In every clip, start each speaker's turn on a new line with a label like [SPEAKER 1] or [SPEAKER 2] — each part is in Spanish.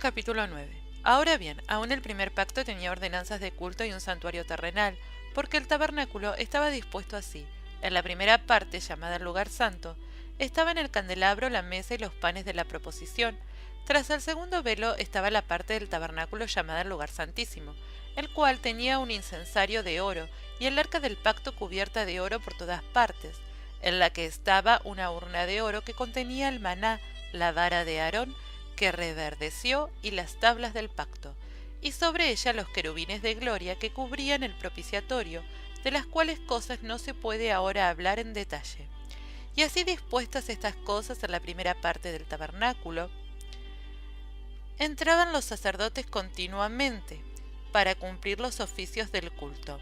[SPEAKER 1] capítulo 9. Ahora bien, aún el primer pacto tenía ordenanzas de culto y un santuario terrenal, porque el tabernáculo estaba dispuesto así. En la primera parte, llamada el lugar santo, estaban el candelabro, la mesa y los panes de la proposición. Tras el segundo velo estaba la parte del tabernáculo llamada el lugar santísimo, el cual tenía un incensario de oro y el arca del pacto cubierta de oro por todas partes, en la que estaba una urna de oro que contenía el maná, la vara de Aarón, que reverdeció, y las tablas del pacto, y sobre ella los querubines de gloria que cubrían el propiciatorio, de las cuales cosas no se puede ahora hablar en detalle. Y así dispuestas estas cosas en la primera parte del tabernáculo, entraban los sacerdotes continuamente para cumplir los oficios del culto.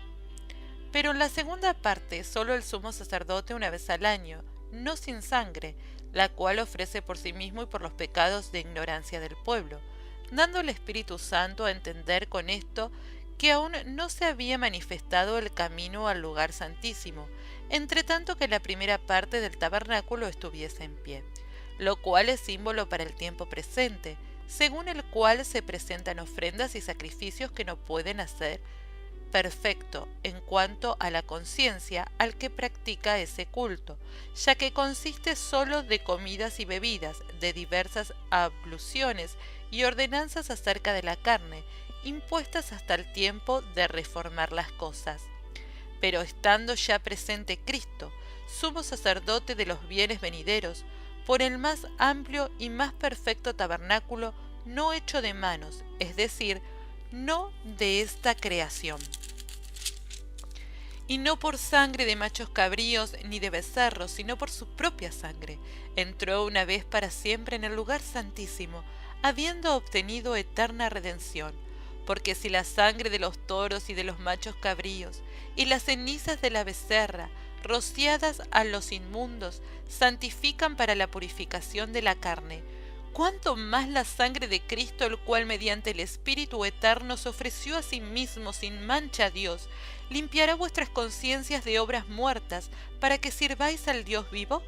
[SPEAKER 1] Pero en la segunda parte solo el sumo sacerdote una vez al año, no sin sangre, la cual ofrece por sí mismo y por los pecados de ignorancia del pueblo, dando el Espíritu Santo a entender con esto que aún no se había manifestado el camino al lugar santísimo, entre tanto que la primera parte del tabernáculo estuviese en pie, lo cual es símbolo para el tiempo presente, según el cual se presentan ofrendas y sacrificios que no pueden hacer perfecto en cuanto a la conciencia al que practica ese culto, ya que consiste sólo de comidas y bebidas, de diversas abluciones y ordenanzas acerca de la carne, impuestas hasta el tiempo de reformar las cosas. Pero estando ya presente Cristo, sumo sacerdote de los bienes venideros, por el más amplio y más perfecto tabernáculo, no hecho de manos, es decir, no de esta creación, y no por sangre de machos cabríos ni de becerros, sino por su propia sangre, entró una vez para siempre en el lugar santísimo, habiendo obtenido eterna redención. Porque si la sangre de los toros y de los machos cabríos, y las cenizas de la becerra, rociadas a los inmundos, santifican para la purificación de la carne, cuánto más la sangre de Cristo, el cual mediante el Espíritu eterno se ofreció a sí mismo sin mancha a Dios, limpiará vuestras conciencias de obras muertas para que sirváis al Dios vivo?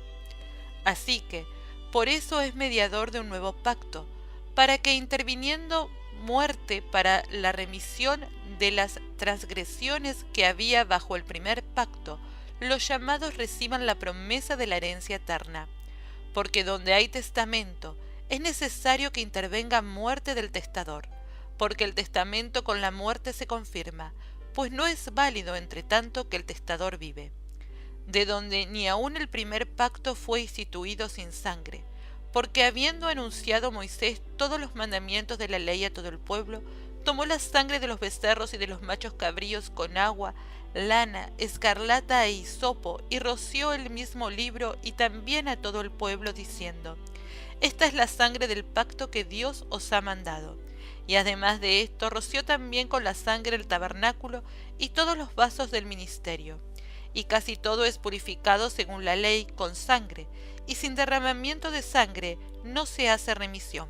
[SPEAKER 1] Así que, por eso es mediador de un nuevo pacto, para que interviniendo muerte para la remisión de las transgresiones que había bajo el primer pacto, los llamados reciban la promesa de la herencia eterna. Porque donde hay testamento, es necesario que intervenga muerte del testador, porque el testamento con la muerte se confirma, pues no es válido entre tanto que el testador vive. De donde ni aun el primer pacto fue instituido sin sangre, porque habiendo anunciado Moisés todos los mandamientos de la ley a todo el pueblo, tomó la sangre de los becerros y de los machos cabríos con agua, lana, escarlata e hisopo, y roció el mismo libro y también a todo el pueblo, diciendo: Esta es la sangre del pacto que Dios os ha mandado. Y además de esto, roció también con la sangre el tabernáculo y todos los vasos del ministerio. Y casi todo es purificado según la ley con sangre, y sin derramamiento de sangre no se hace remisión.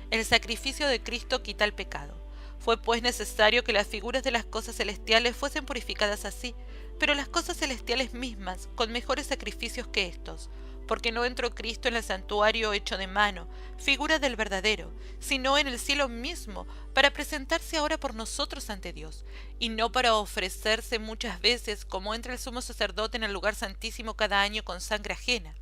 [SPEAKER 1] El sacrificio de Cristo quita el pecado. Fue pues necesario que las figuras de las cosas celestiales fuesen purificadas así, pero las cosas celestiales mismas con mejores sacrificios que estos, porque no entró Cristo en el santuario hecho de mano, figura del verdadero, sino en el cielo mismo, para presentarse ahora por nosotros ante Dios, y no para ofrecerse muchas veces como entra el sumo sacerdote en el lugar santísimo cada año con sangre ajena.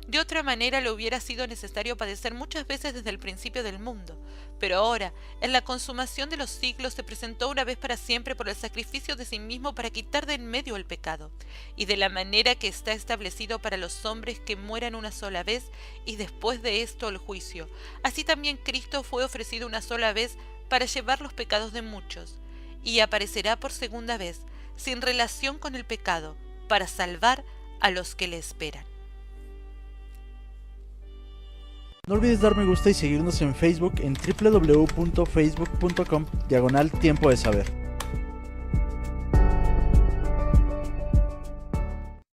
[SPEAKER 1] De otra manera le hubiera sido necesario padecer muchas veces desde el principio del mundo, pero ahora, en la consumación de los siglos, se presentó una vez para siempre por el sacrificio de sí mismo para quitar de en medio el pecado, y de la manera que está establecido para los hombres que mueran una sola vez, y después de esto el juicio. Así también Cristo fue ofrecido una sola vez para llevar los pecados de muchos, y aparecerá por segunda vez, sin relación con el pecado, para salvar a los que le esperan.
[SPEAKER 2] No olvides dar me gusta y seguirnos en Facebook en www.facebook.com/tiempo de saber.